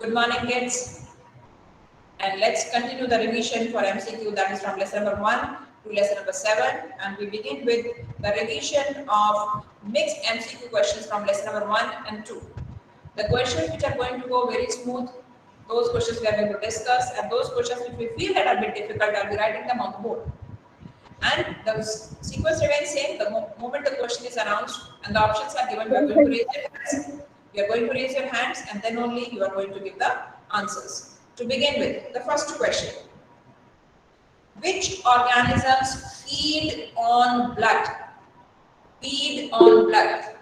Good morning, kids. And let's continue the revision for MCQ, that is from lesson number 1 to lesson number 7. And we begin with the revision of mixed MCQ questions from lesson number 1 and 2. The questions which are going to go very smooth, those questions we are going to discuss, and those questions which we feel that are a bit difficult, I'll be writing them on the board. And the sequence remains same. The moment the question is announced and the options are given, you are going to raise your hands. You are going to raise your hands, and then only you are going to give the answers. To begin with, the first question: which organisms feed on blood? Feed on blood.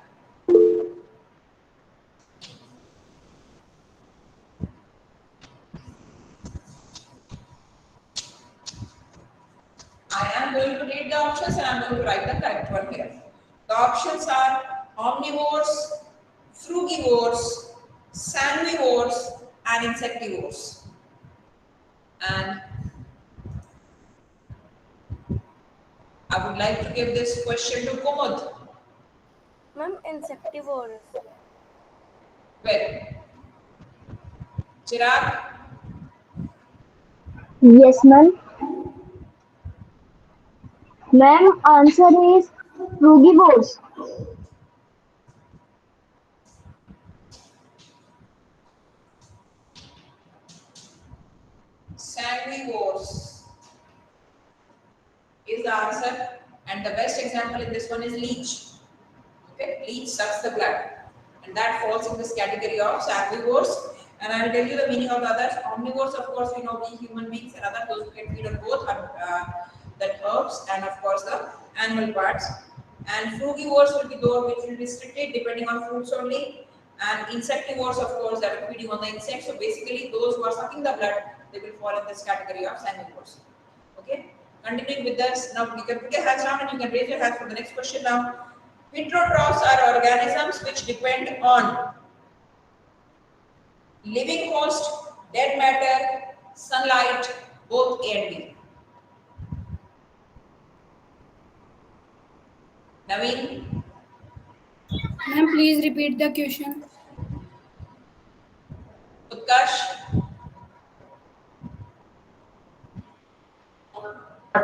I am going to read the options and I am going to write the correct one here. The options are omnivores, frugivores, sanguivores, and insectivores. And I would like to give this question to Kumud. Ma'am, insectivores. Well, Chirag? Yes, ma'am. Ma'am, answer is frugivores. Sanguivores is the answer, and the best example in this one is leech. Okay, leech sucks the blood, and that falls in this category of sanguivores. And I will tell you the meaning of the others. Omnivores, of course, we know we human beings, and others those who can feed on both that herbs and of course the animal parts. And frugivores will be those which will be restricted depending on fruits only. And insectivores, of course, that are feeding on the insects. So basically, those who are sucking the blood, they will fall in this category of sanguivores. Okay. Continuing with this, now you can put your hands down and you can raise your hands for the next question now. Heterotrophs are organisms which depend on living host, dead matter, sunlight, both A and B. Naveen? Ma'am, please repeat the question. Utkarsh?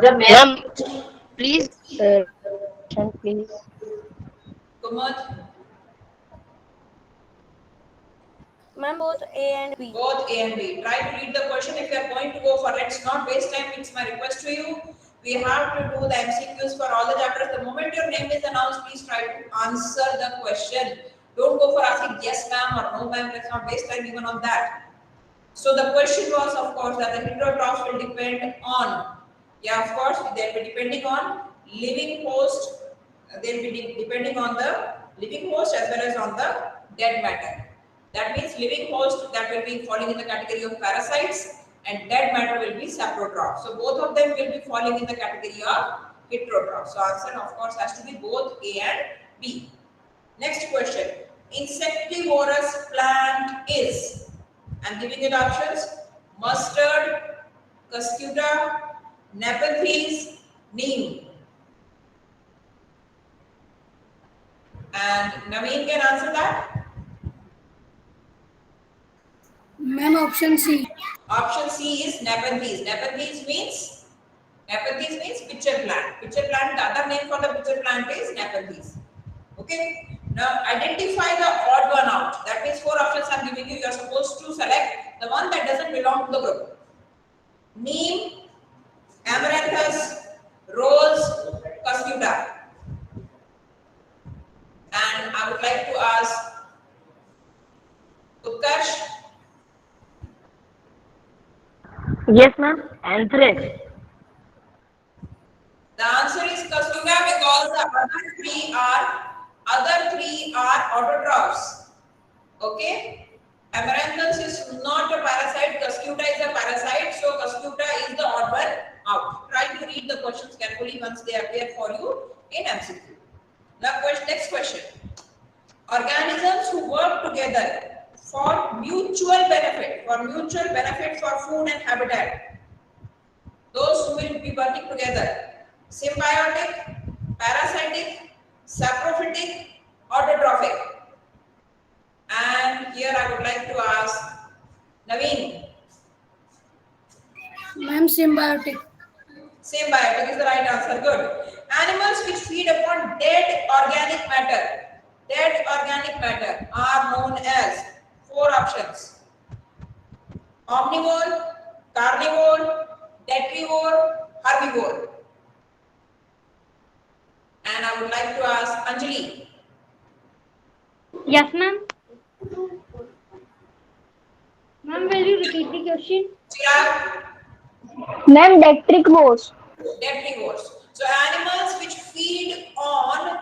Ma'am, please, please. Kumud? Ma'am, both A and B. Both A and B. Try to read the question. If you are going to go for it, let's not waste time. It's my request to you. We have to do the MCQs for all the chapters. The moment your name is announced, please try to answer the question. Don't go for asking yes ma'am or no ma'am. Let's not waste time even on that. So the question was, of course, that the heterotrophs will depend on, of course, they'll be depending on living host. They'll be depending on the living host as well as on the dead matter. That means living host, that will be falling in the category of parasites, and dead matter will be saprotrophs. So both of them will be falling in the category of heterotrophs. So answer, of course, has to be both A and B. Next question. Insectivorous plant is, I'm giving you the options: mustard, cuscuta, nepenthes, neem. And Naveen can answer that. Ma'am, option C. Option C is nepenthes. Nepenthes means pitcher plant. Pitcher plant, the other name for the pitcher plant is nepenthes. Okay. Now identify the odd one out. That means 4 options I'm giving you. You are supposed to select the one that doesn't belong to the group. Neem, amaranthus, rose, cuscuta. And I would like to ask Utkarsh. Yes, ma'am. Anthrax. The answer is cuscuta because the other three are autotrophs. Okay? Amaranthus is not a parasite, cuscuta is a parasite, so cuscuta is the odd one out. Try to read the questions carefully once they appear for you in MCQ. Now, next question. Organisms who work together for mutual benefit for food and habitat. Those who will be working together. Symbiotic, parasitic, saprophytic, autotrophic. And here I would like to ask Symbiotic. Symbiotic is the right answer. Good. Animals which feed upon dead organic matter are known as, four options: omnivore, carnivore, detrivore, herbivore. And I would like to ask Anjali. Yes, ma'am. Ma'am, will you repeat the question? Chirag, Ma'am, detrivores. detrivores. So animals which feed on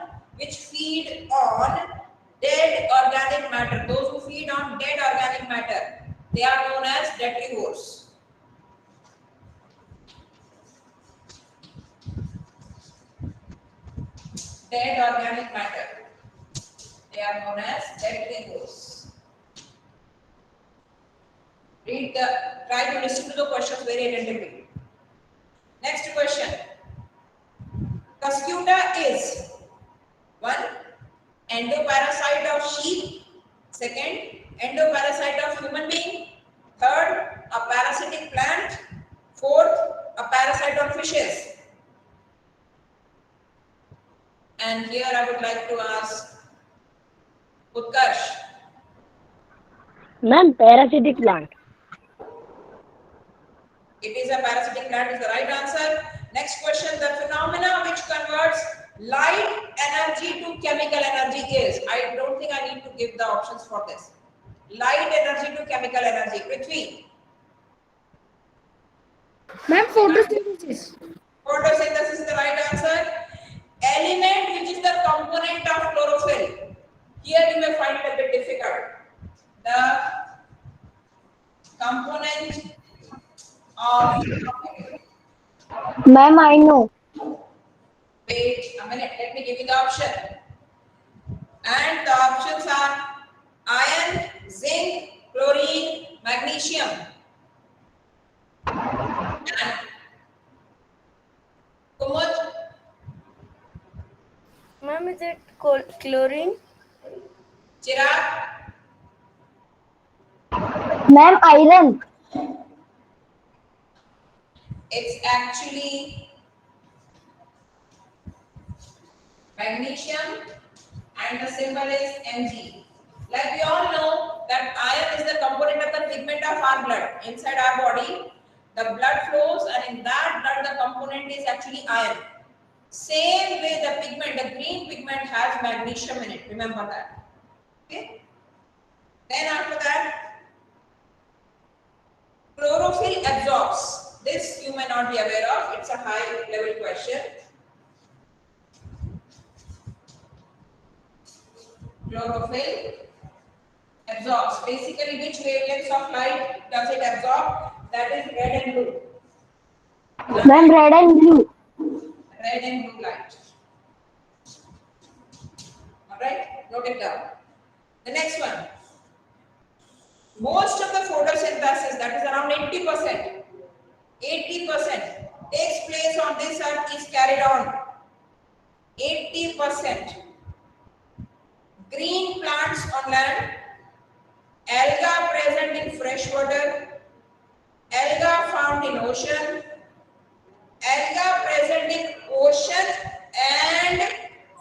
dead organic matter, those who feed on dead organic matter, they are known as detrivores. Dead organic matter, they are known as detrivores. Try to listen to the questions very attentively. Next question. Cuscuta is one, endoparasite of sheep; second, endoparasite of human being; third, a parasitic plant; fourth, a parasite on fishes. And here I would like to ask Utkarsh. Ma'am, parasitic plant. It is a parasitic plant is the right answer. Next question, the phenomena which converts light energy to chemical energy is. I don't think I need to give the options for this. Light energy to chemical energy. Prithvi. Ma'am, photosynthesis. Photosynthesis is the right answer. Element which is the component of chlorophyll. Here you may find it a bit difficult. The component of, Ma'am, I know. wait a minute, let me give you the option. And the options are iron, zinc, chlorine, magnesium. And Kumud, Ma'am, is it chlorine? Chirag, Ma'am, iron. it's actually magnesium and the symbol is Mg. Like we all know that iron is the component of the pigment of our blood. Inside our body, the blood flows and in that blood the component is actually iron. Same way the pigment, the green pigment has magnesium in it. Remember that. Okay. Then after that, chlorophyll absorbs. This you may not be aware of. It's a high level question. Chlorophyll absorbs. Basically, which wavelengths of light does it absorb? That is red and blue. Ma'am, red and blue. Red and blue light. Alright, note it down. The next one. Most of the photosynthesis, that is around 80%, takes place on this earth is carried on. 80%. Green plants on land, alga present in fresh water, alga found in ocean, alga present in ocean and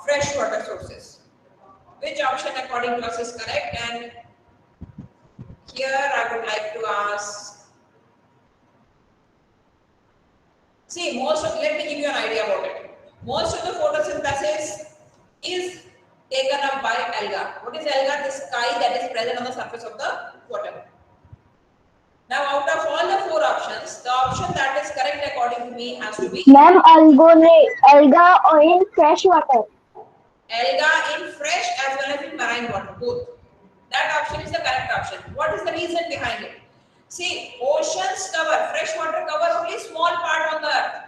freshwater sources. Which option according to us is correct? And here I would like to ask, see, let me give you an idea about it. Most of the photosynthesis is taken up by alga. What is alga? The sky that is present on the surface of the water. Now, out of all the four options, the option that is correct according to me has to be Ma'am, alga or in fresh water. alga in fresh as well as in marine water, both. That option is the correct option. What is the reason behind it? See, oceans cover, fresh water cover only small part on the earth.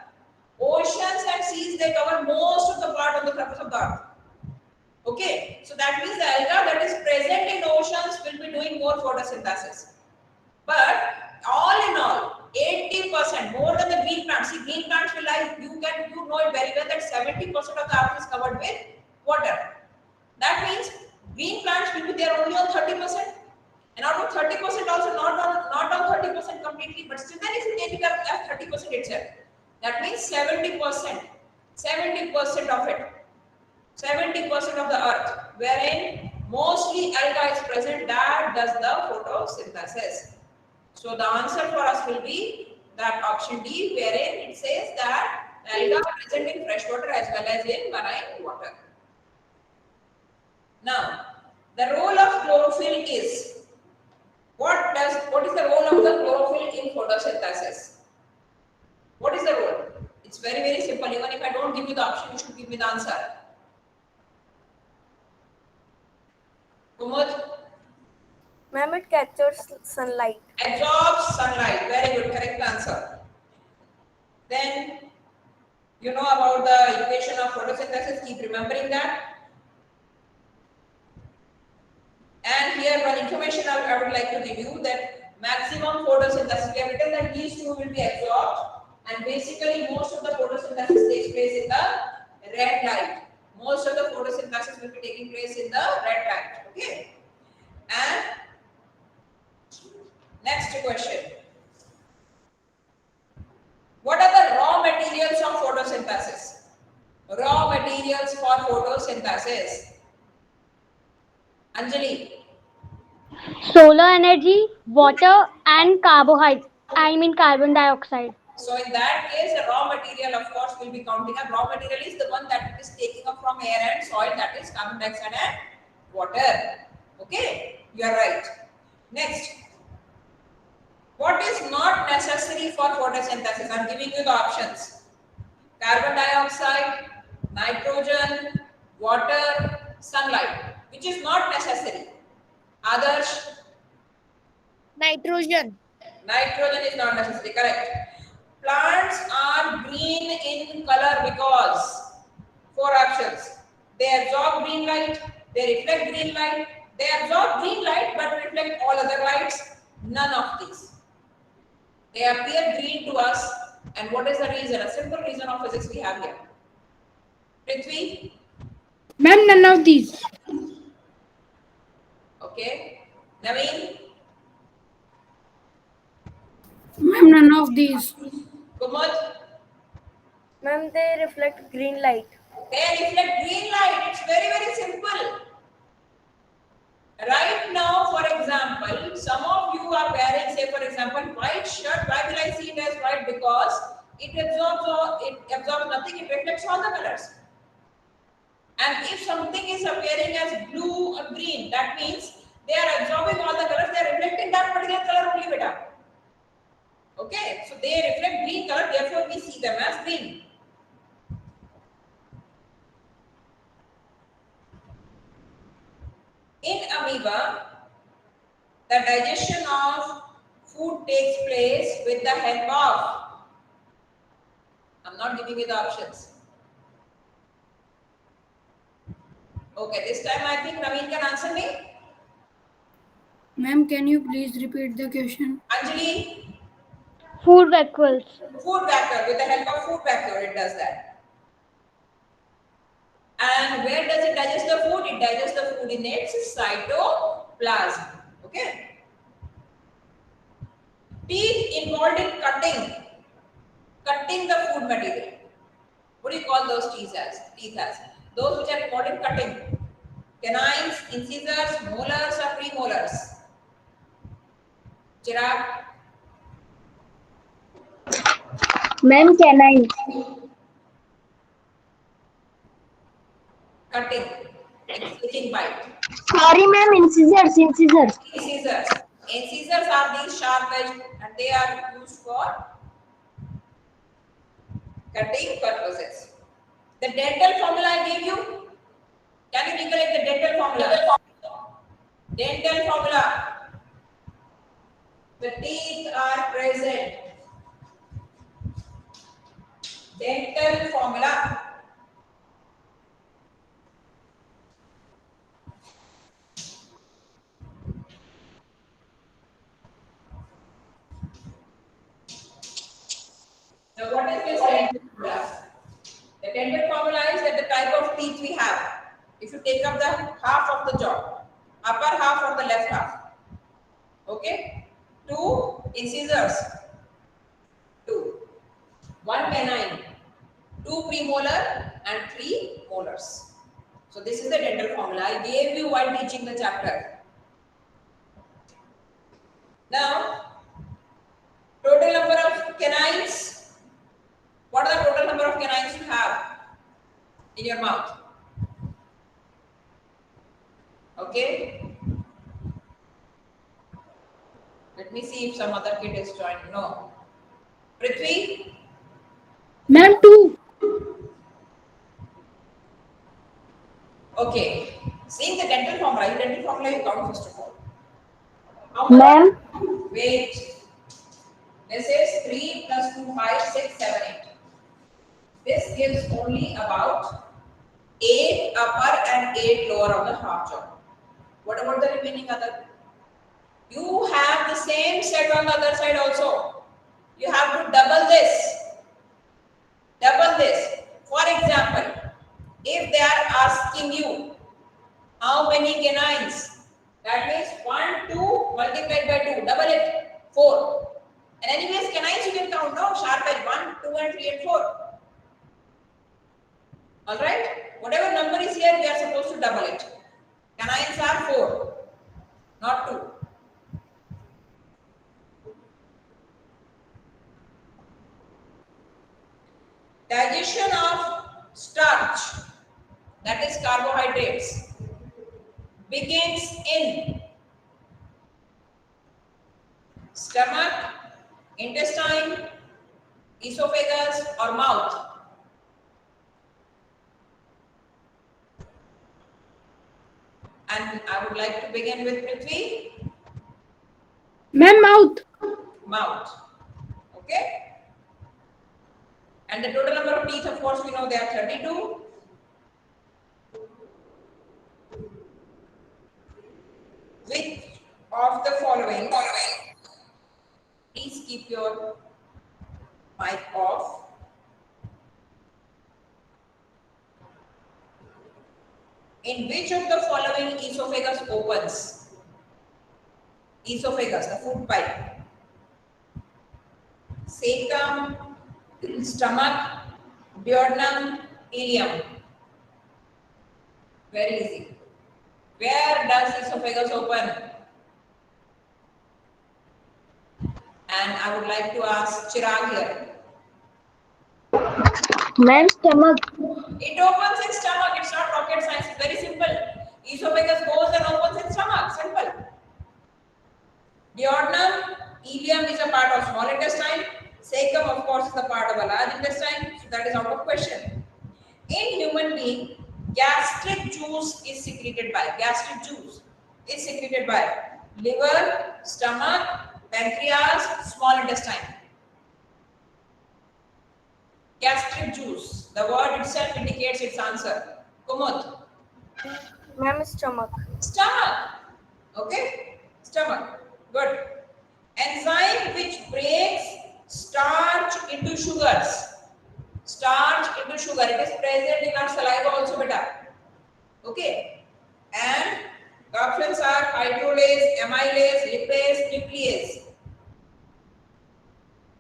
Oceans and seas, they cover most of the part on the surface of the earth. Okay, so that means the alga that is present in oceans will be doing more photosynthesis. But all in all, 80%, more than the green plants. See, green plants will like, you know it very well that 70% of the earth is covered with water. That means green plants will be there only on 30%. And out of 30% also not on 30% completely, but still then if you take it up as 30% itself, that means 70%. 70% of it. 70% of the earth, wherein mostly alga is present, that does the photosynthesis. So the answer for us will be that option D, wherein it says that alga are present in fresh water as well as in marine water. Now, the role of chlorophyll is, what is the role of the chlorophyll in photosynthesis? What is the role? It's very, very simple. Even if I don't give you the option, you should give me the answer. Kumud? Ma'am, it captures sunlight. Absorbs sunlight. Very good, correct answer. Then you know about the equation of photosynthesis, keep remembering that. And here one information I would like to give you, that maximum photosynthesis, we have written that these two will be absorbed, and basically most of the photosynthesis takes place in the red light. Most of the photosynthesis will be taking place in the red light. Okay. And next question. What are the raw materials of photosynthesis? Raw materials for photosynthesis. Anjali. Solar energy, water, and carbon dioxide. So in that case, the raw material, of course, will be counting up. Raw material is the one that is taking up from air and soil, that is carbon dioxide and water. Okay, you are right. Next, what is not necessary for photosynthesis? I am giving you the options: carbon dioxide, nitrogen, water, sunlight. Which is not necessary? Others? Nitrogen. Nitrogen is not necessary, correct. Plants are green in color because, four options: they absorb green light, they reflect green light, they absorb green light but reflect all other lights, none of these. They appear green to us, and what is the reason? A simple reason of physics we have here. Prithvi? Ma'am, none of these. Okay. Naveen? Ma'am, none of these. Kumud? Ma'am, they reflect green light. They reflect green light. It's very, very simple. Right now, for example, some of you are wearing, say for example, white shirt. Why will I see it as white? Because it absorbs nothing, it reflects all the colors. And if something is appearing as blue or green, that means they are absorbing all the colors, they are reflecting that particular color only, beta. Okay, so they reflect green color, therefore we see them as green. In amoeba, the digestion of food takes place with the help of, I'm not giving you the options. Okay, this time I think Naveen can answer me. Ma'am, can you please repeat the question? Anjali, Food vacuoles. food vacuole, with the help of food vacuole it does that. And where does it digest the food? It digests the food in its cytoplasm. Okay. Teeth involved in cutting the food material. What do you call those teeth as? Those which are involved in cutting. Canines, incisors, molars or premolars? Chirag? Ma'am, canine. Cutting, exciting bite. Sorry, ma'am, incisors. Incisors. Incisors are these sharp edged and they are used for cutting purposes. The dental formula I gave you, can you recollect the dental formula? Dental formula. The teeth are present. Dental formula. Now what is this dental formula? The dental formula is that the type of teeth we have. If you take up the half of the jaw, upper half or the left half. Incisors, 2. 1 canine, 2 premolar and 3 molars. So this is the dental formula. I gave you while teaching the chapter. Now, total number of canines. What are the total number of canines you have in your mouth? Okay. Let me see if some other kid is joined. No. Prithvi? Ma'am, 2. Okay. Seeing the dental formula you count first of all. How much? Ma'am, Wait. This is 3 plus 2, 5, 6, 7, 8. This gives only about 8 upper and 8 lower of the half jaw. What about the remaining other? You have the same set on the other side also. You have to double this. Double this. For example, if they are asking you how many canines, that means 1, 2 multiplied by 2, double it, 4. And anyways, canines you can count now, sharp edge 1, 2 and 3 and 4. Alright? Whatever number is here, we are supposed to double it. Canines are 4, not 2. Digestion of starch, that is carbohydrates, begins in stomach, intestine, esophagus or mouth. And I would like to begin with Prithvi. Ma'am, mouth. Mouth. Okay? And the total number of teeth, of course, we know they are 32. Which of the following, please keep your mic off. In which of the following esophagus opens? Esophagus, the food pipe. Cecum, stomach, duodenum, ileum. Very easy. Where does esophagus open? And I would like to ask Chirag here. ma'am, stomach. It opens in stomach. It's not rocket science. It's very simple. Esophagus goes and opens in stomach. Simple. Duodenum, ileum is a part of small intestine. Cecum, of course, is a part of a large intestine. So that is out of question. In human being, gastric juice is secreted by liver, stomach, pancreas, small intestine. Gastric juice. The word itself indicates its answer. Kumud. Ma'am, stomach. Stomach. Okay? Stomach. Good. Enzyme which breaks starch into sugars. Starch into sugar. It is present in our saliva also, beta. Okay? And the options are hydrolase, amylase, lipase, nuclease.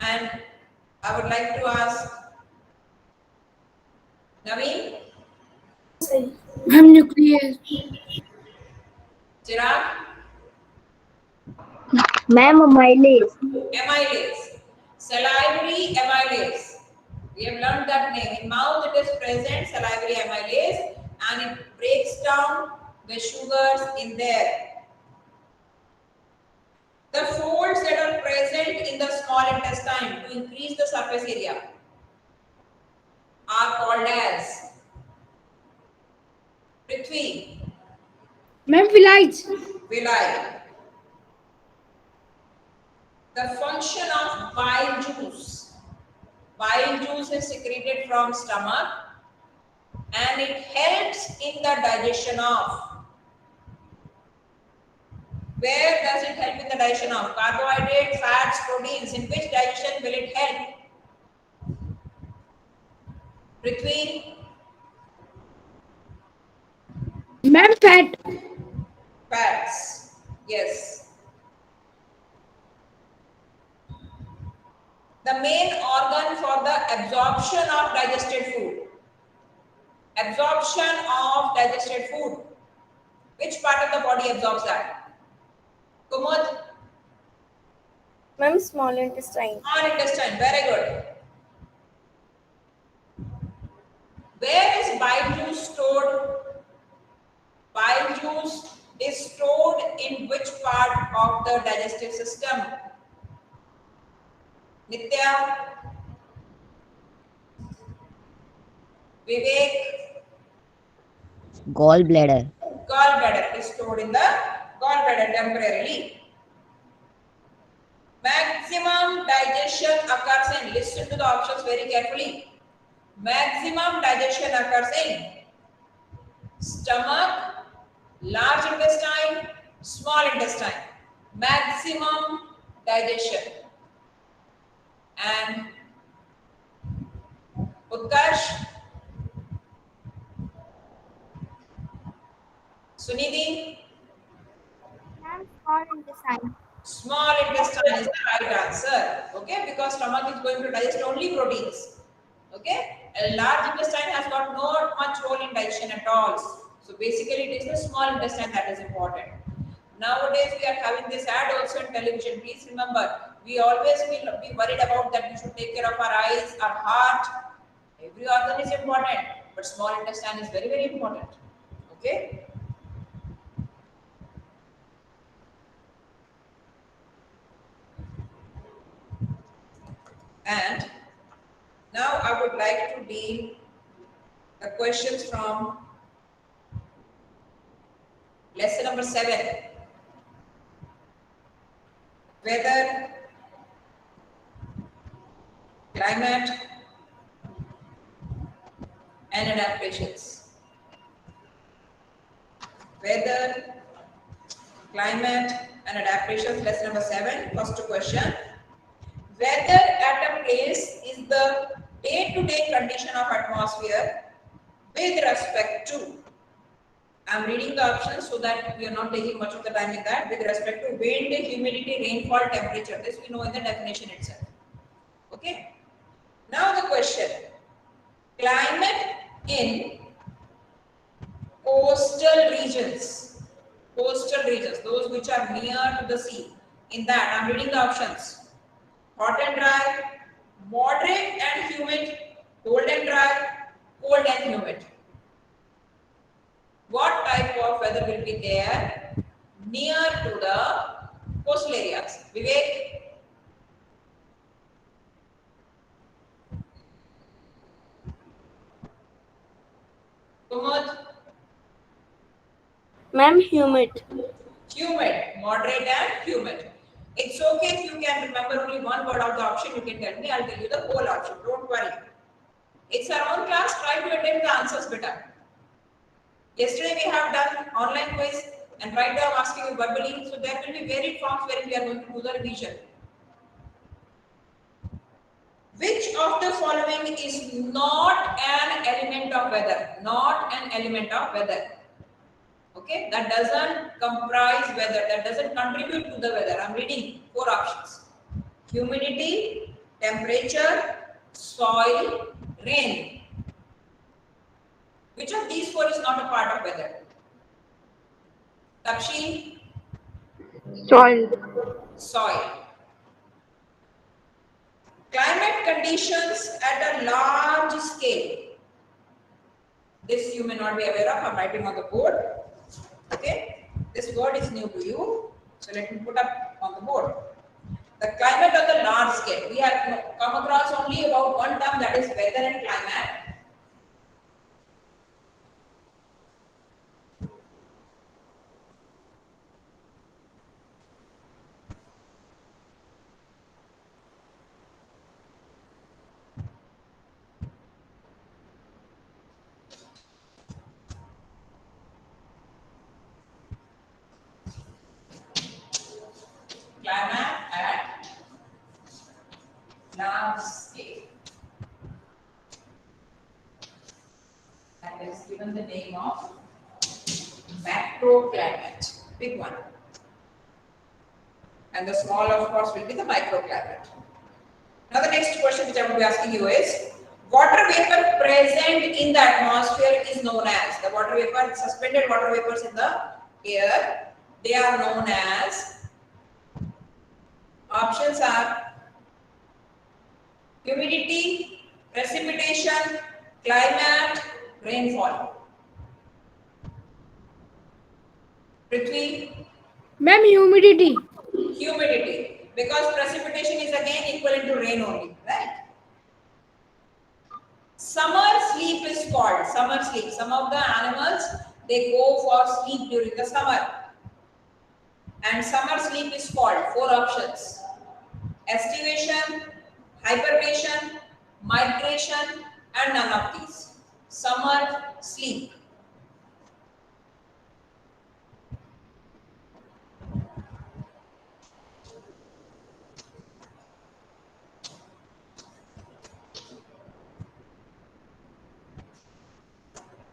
And I would like to ask Naveen, Ma'am, nucleus. Chirag, Ma'am, amylase. amylase, salivary amylase. We have learned that name. In mouth it is present, salivary amylase, and it breaks down the sugars in there. The folds that are present in the small intestine to increase the surface area are called as Prithvi, Ma'am, villi. villi. The function of bile juice. Bile juice is secreted from stomach and it helps in the digestion of. Where does it help in the digestion of? Carbohydrates, fats, proteins. In which digestion will it help? Prithvi, Ma'am, fat. fats. Yes. The main organ for the absorption of digested food. Absorption of digested food. Which part of the body absorbs that? Kumud? Ma'am, small intestine. Small intestine. Very good. Where is bile juice stored? Bile juice is stored in which part of the digestive system? Nitya? Vivek? Gallbladder. Gallbladder is stored in the gallbladder temporarily. Maximum digestion occurs in, listen to the options very carefully. Maximum digestion occurs in stomach, large intestine, small intestine. Maximum digestion. And Utkarsh, Sunidhi, Ma'am, small intestine. small intestine is the right answer. Okay, because stomach is going to digest only proteins. Okay, a large intestine has got not much role in digestion at all. So basically, it is the small intestine that is important. Nowadays, we are having this ad also in television. Please remember, we always will be worried about that we should take care of our eyes, our heart. Every organ is important, but small intestine is very, very important. Okay. And now I would like to deal the questions from lesson number 7. Weather, climate, and adaptations. Weather, climate, and adaptations, lesson number 7. First question. Weather at a place is the day-to-day condition of atmosphere with respect to. I'm reading the options so that we are not taking much of the time in that. With respect to wind, humidity, rainfall, temperature. This we know in the definition itself. Okay. Now the question. Climate in coastal regions. Coastal regions, those which are near to the sea. In that, I'm reading the options. Hot and dry, moderate and humid, cold and dry, cold and humid. What type of weather will be there near to the coastal areas? Vivek? Kumud? Ma'am, humid. Humid, moderate and humid. It's okay if you can remember only one word of the option, you can tell me, I'll tell you the whole option, don't worry. It's our own class, try to attend the answers better. Yesterday we have done online quiz and right now I'm asking you verbally, so there will be varied forms where we are going to do the revision. Which of the following is not an element of weather? Not an element of weather. Okay, that doesn't comprise weather, that doesn't contribute to the weather. I'm reading 4 options. Humidity, temperature, soil, rain. Which of these 4 is not a part of weather? Takshi? Soil. Soil. Climate conditions at a large scale. This you may not be aware of, I'm writing on the board. Okay, this word is new to you, so let me put up on the board. The climate on the large scale. We have come across only about one term, that is weather and climate. Climate at large scale. That is given the name of macroclimate, big one. And the small, of course, will be the microclimate. Now the next question which I will be asking you is, water vapor present in the atmosphere is known as, the water vapor, suspended water vapors in the air, they are known as, options are humidity, precipitation, climate, rainfall. Prithvi? Ma'am, humidity. Humidity, because precipitation is again equivalent to rain only, right? Summer sleep is called summer sleep. Some of the animals, they go for sleep during the summer, and summer sleep is called, four options: estivation, hibernation, migration, and none of these. Summer sleep.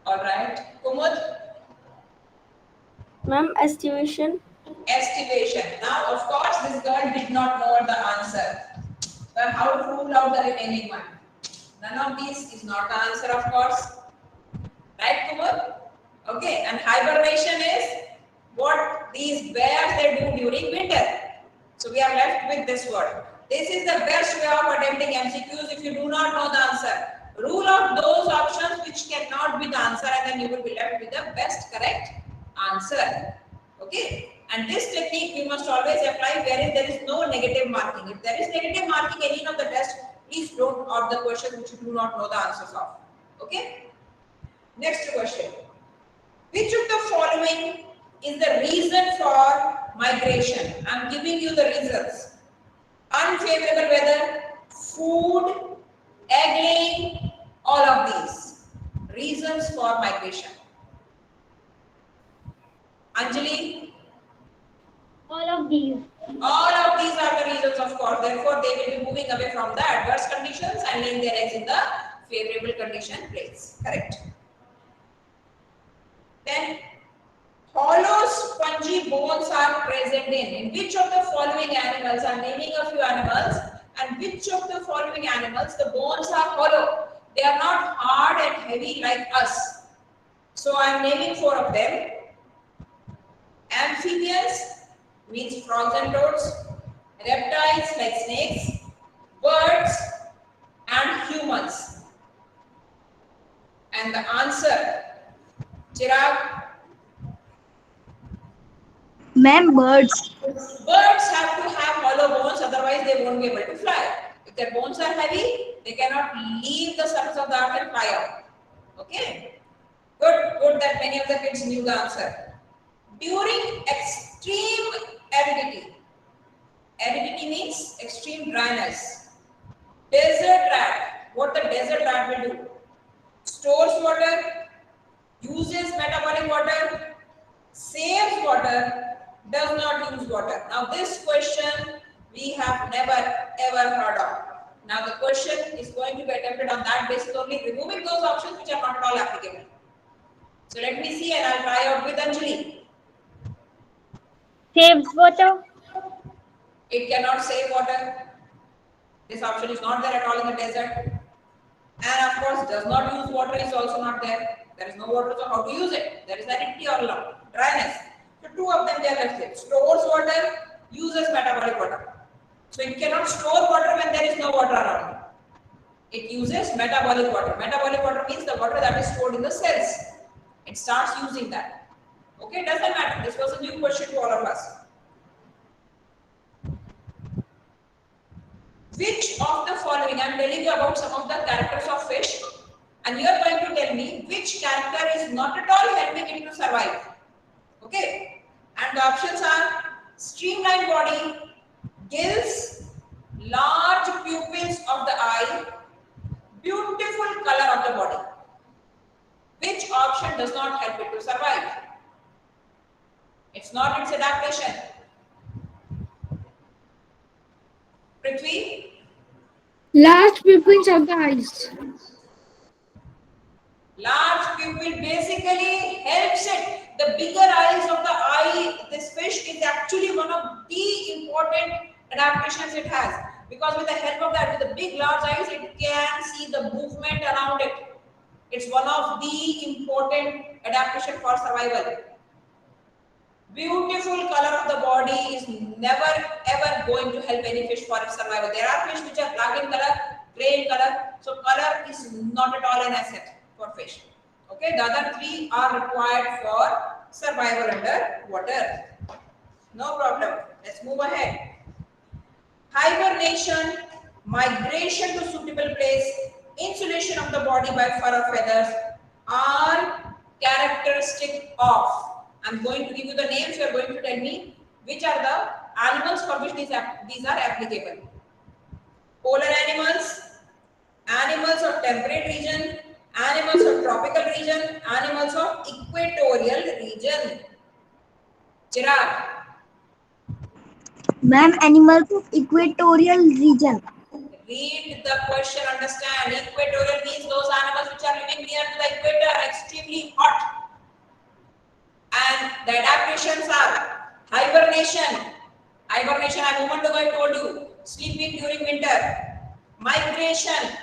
All right, Kumud? Ma'am, estivation. Estivation. Now, of course, this girl did not know the answer. But how to rule out the remaining one? None of these is not the answer, of course. Right, Kumar? Okay, and hibernation is what these bears they do during winter. So we are left with this word. This is the best way of attempting MCQs if you do not know the answer. Rule out those options which cannot be the answer, and then you will be left with the best correct answer. Okay, and this technique we must always apply wherein there is no negative marking. If there is negative marking any of the test, please don't opt the question which you do not know the answers of. Okay. Next question. Which of the following is the reason for migration? I am giving you the reasons. Unfavorable weather, food, egg laying, all of these. Reasons for migration. Anjali? All of these. All of these are the reasons, of course. Therefore, they will be moving away from the adverse conditions and laying their eggs in the favorable condition place. Correct. Then, hollow spongy bones are present in which of the following animals? I am naming a few animals, and which of the following animals the bones are hollow? They are not hard and heavy like us. So I am naming four of them. Amphibians means frogs and toads, reptiles like snakes, birds, and humans. And the answer, Chirag? Ma'am, birds. Birds have to have hollow bones, otherwise they won't be able to fly. If their bones are heavy, they cannot leave the surface of the earth and fly out. Okay? Good that many of the kids knew the answer. During extreme aridity, aridity means extreme dryness. Desert rat, what the desert rat will do? Stores water, uses metabolic water, saves water, does not use water. Now this question we have never ever heard of. Now the question is going to be attempted on that basis only, removing those options which are not at all applicable. So let me see, and I'll try out with Anjali. Saves water. It cannot save water. This option is not there at all in the desert. And of course, does not use water is also not there. There is no water, so how to use it? There is aridity or dryness. So two of them they are left with. Stores water, uses metabolic water. So it cannot store water when there is no water around. It uses metabolic water. Metabolic water means the water that is stored in the cells. It starts using that. Okay, doesn't matter. This was a new question to all of us. Which of the following, I am telling you about some of the characters of fish, and you are going to tell me which character is not at all helping it to survive. Okay, and the options are streamlined body, gills, large pupils of the eye, beautiful color of the body. Which option does not help it to survive? It's not its adaptation. Prithvi? Large pupils of the eyes. Large pupil basically helps it. The bigger eyes of the eye, this fish is actually one of the important adaptations it has. because with the help of that, with the big large eyes, it can see the movement around it. It's one of the important adaptation for survival. Beautiful color of the body is never ever going to help any fish for its survival. There are fish which are black in color, gray in color, so color is not at all an asset for fish. Okay, the other three are required for survival under water. No problem. Let's move ahead. Hibernation, migration to suitable place, insulation of the body by fur or feathers are characteristic of. I'm going to give you the names. You are going to tell me which are the animals for which these are applicable. Polar animals, animals of temperate region, animals of tropical region, animals of equatorial region. Chirag. Ma'am, animals of equatorial region. Read the question, understand. Equatorial means those animals which are living near to the equator, extremely hot. And the adaptations are hibernation. Hibernation, a moment ago I told you, sleeping during winter. Migration.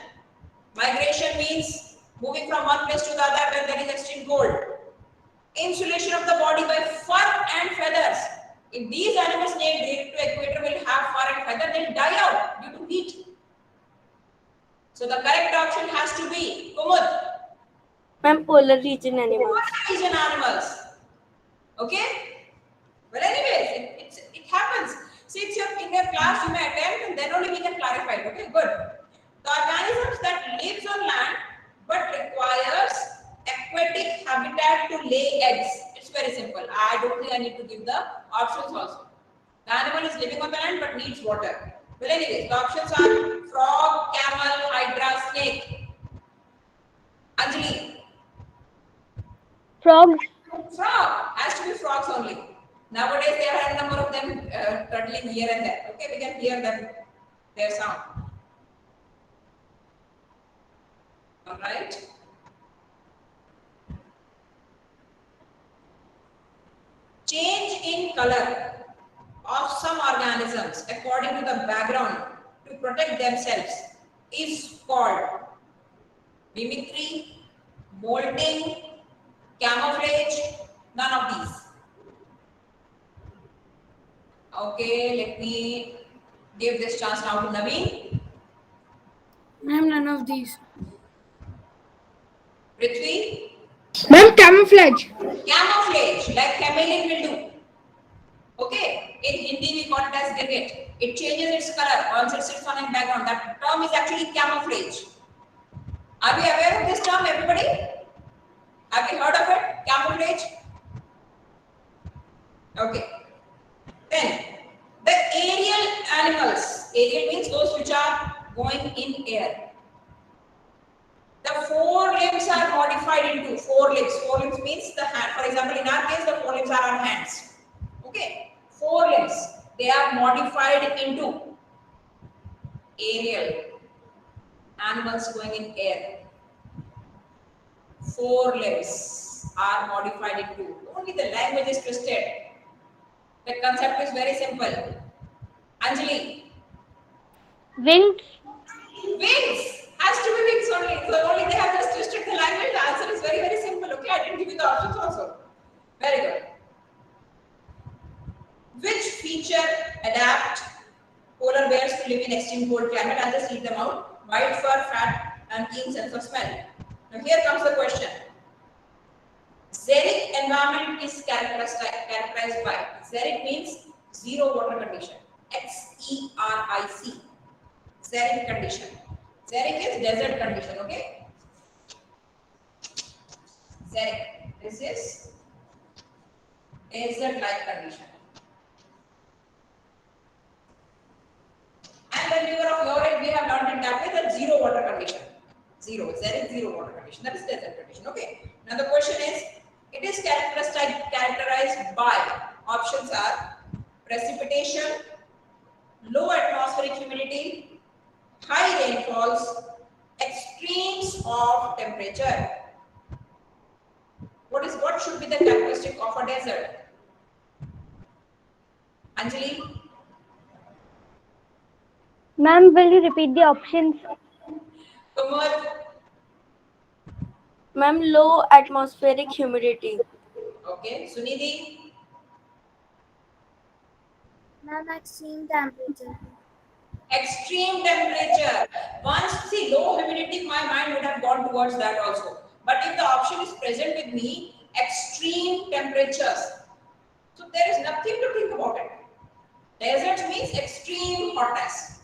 Migration means moving from one place to the other when there is extreme cold. Insulation of the body by fur and feathers. If these animals near to equator will have fur and feather, they'll die out due to heat. So the correct option has to be Kumud. Ma'am, polar region animals. Polar region animals. Okay? But anyways, it happens. Since you're in your class, you may attempt and then only we can clarify it. Okay, good. The organisms that lives on land but requires aquatic habitat to lay eggs. It's very simple. I don't think I need to give the options also. The animal is living on the land but needs water. Well, anyways, the options are frog, camel, hydra, snake. Anjali. Frogs. Frog has to be frogs only. Nowadays there are a number of them turtling here and there. Okay, we can hear them, their sound. All right. Change in color of some organisms according to the background to protect themselves is called mimicry, molting, camouflage, none of these. Okay, let me give this chance now to Naveen. Ma'am, none of these. Prithvi, Ma'am, camouflage. camouflage, like chameleon will do. Okay, in Hindi we call it as cricket. It changes its color once it sits on a background. That term is actually camouflage. Are we aware of this term, everybody? Have you heard of it? Camouflage? Okay. Then, the aerial animals. Aerial means those which are going in air. The forelimbs are modified into forelimbs. Forelimbs means the hand. For example, in our case, the forelimbs are our hands. Okay. Forelimbs. They are modified into aerial animals going in air. Forelimbs are modified into. Only the language is twisted. The concept is very simple. Anjali. Wings. Wings. Has to be wings only. So only they have just twisted the language. The answer is very, very simple. Okay, I didn't give you the options also. Very good. Which feature adapt polar bears to live in extreme cold climate? I'll just read them out. White fur, fat, and keen sense of smell. Now here comes the question. Xeric environment is characterized by. Xeric means zero water condition. XERIC. Xeric condition. Xeric is desert condition, okay? Xeric. This is desert-like condition. And when we were of your age, we have learned it that way, that zero water condition. Zero. Xeric, zero water condition. That is desert condition, okay? Now the question is, it is characterized by, options are precipitation, low atmospheric humidity, high rainfalls, extremes of temperature. What should be the characteristic of a desert? Anjali? Ma'am, will you repeat the options? Kumud, Ma'am, low atmospheric humidity. okay. Sunidhi, Ma'am, extreme temperature. extreme temperature. Once, see, low humidity, my mind would have gone towards that also. But if the option is present with me, extreme temperatures. So there is nothing to think about it. Desert means extreme hotness,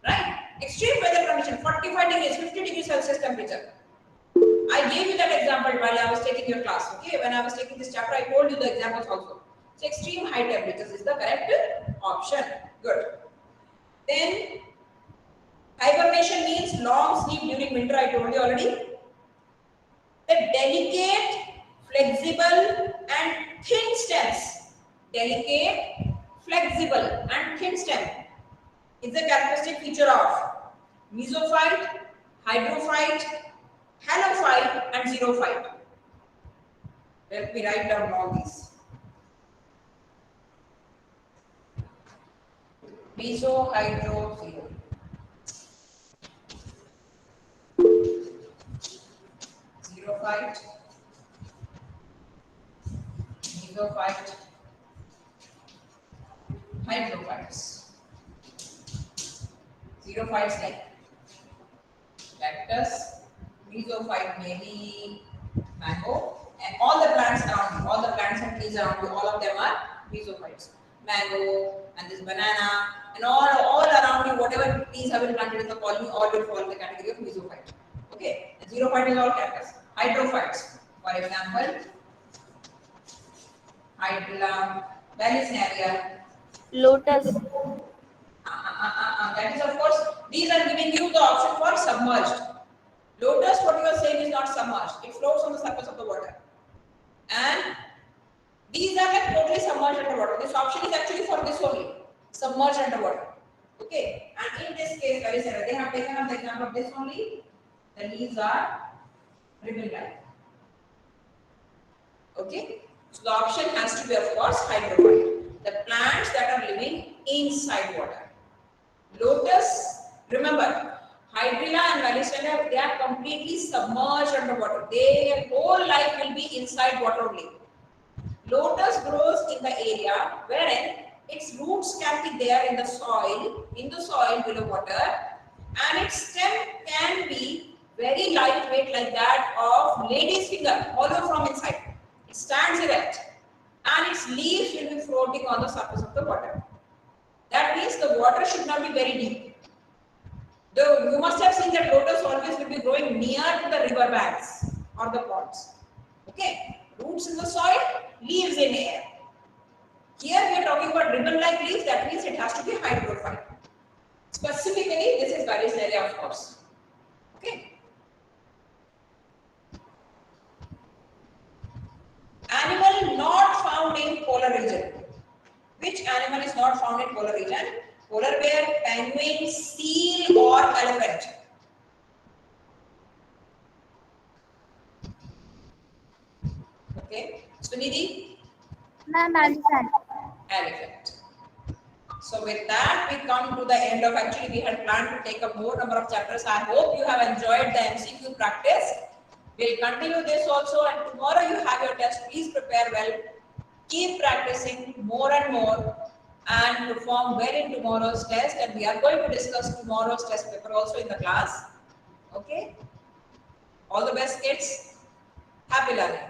right? Extreme weather condition, 45 degrees, 50 degrees Celsius temperature. I gave you that example while I was taking your class, okay? When I was taking this chapter, I told you the examples also. So extreme high temperatures is the correct option. Good. Then hibernation means long sleep during winter, I told you already. The delicate, flexible and thin stems. Delicate, flexible and thin stem is a characteristic feature of mesophyte, hydrophyte, halophyte and xerophyte. Let me write down all these. Meso, hydro, xero. Xerophyte, mesophyte, hydrophytes. Xerophytes like cactus, mesophyte maybe mango, and all the plants around you, all the plants and trees around you, all of them are mesophytes. Mango and this banana and all around you, whatever trees have been planted in the colony, all will fall in the category of mesophyte. Okay, and xerophyte is all cactus. Hydrophytes, for example, Hydrilla, Vallisneria. Lotus. That is, of course, these are giving you the option for submerged. Lotus, what you are saying is not submerged. It floats on the surface of the water. And these are like totally submerged underwater. This option is actually for this only, submerged underwater. Okay. And in this case, they have taken up the example of this only. The leaves are ribbon-like. Okay. So the option has to be, of course, hydrophyte. The plants that are living inside water. Lotus, remember, Hydrilla and Vallisneria, they are completely submerged underwater. Their whole life will be inside water only. Lotus grows in the area wherein its roots can be there in the soil below water, and its stem can be very lightweight like that of lady's finger, hollow from inside. It stands erect, and its leaves will be floating on the surface of the water. That means the water should not be very deep. Though you must have seen that lotus always will be growing near to the river banks or the ponds. Okay, roots in the soil, leaves in air. Here we are talking about ribbon-like leaves. That means it has to be hydrophyte. Specifically, this is Vallisneria, of course. Okay. Animal not found in polar region. Which animal is not found in polar region? Polar bear, penguin, seal or elephant? Okay. Sunidhi? Ma'am, elephant. Elephant. So with that, we come to the end of, actually we had planned to take up more number of chapters. I hope you have enjoyed the MCQ practice. We'll continue this also, and tomorrow you have your test. Please prepare well. Keep practicing more and more and perform well in tomorrow's test, and we are going to discuss tomorrow's test paper also in the class. Okay? All the best, kids. Happy learning.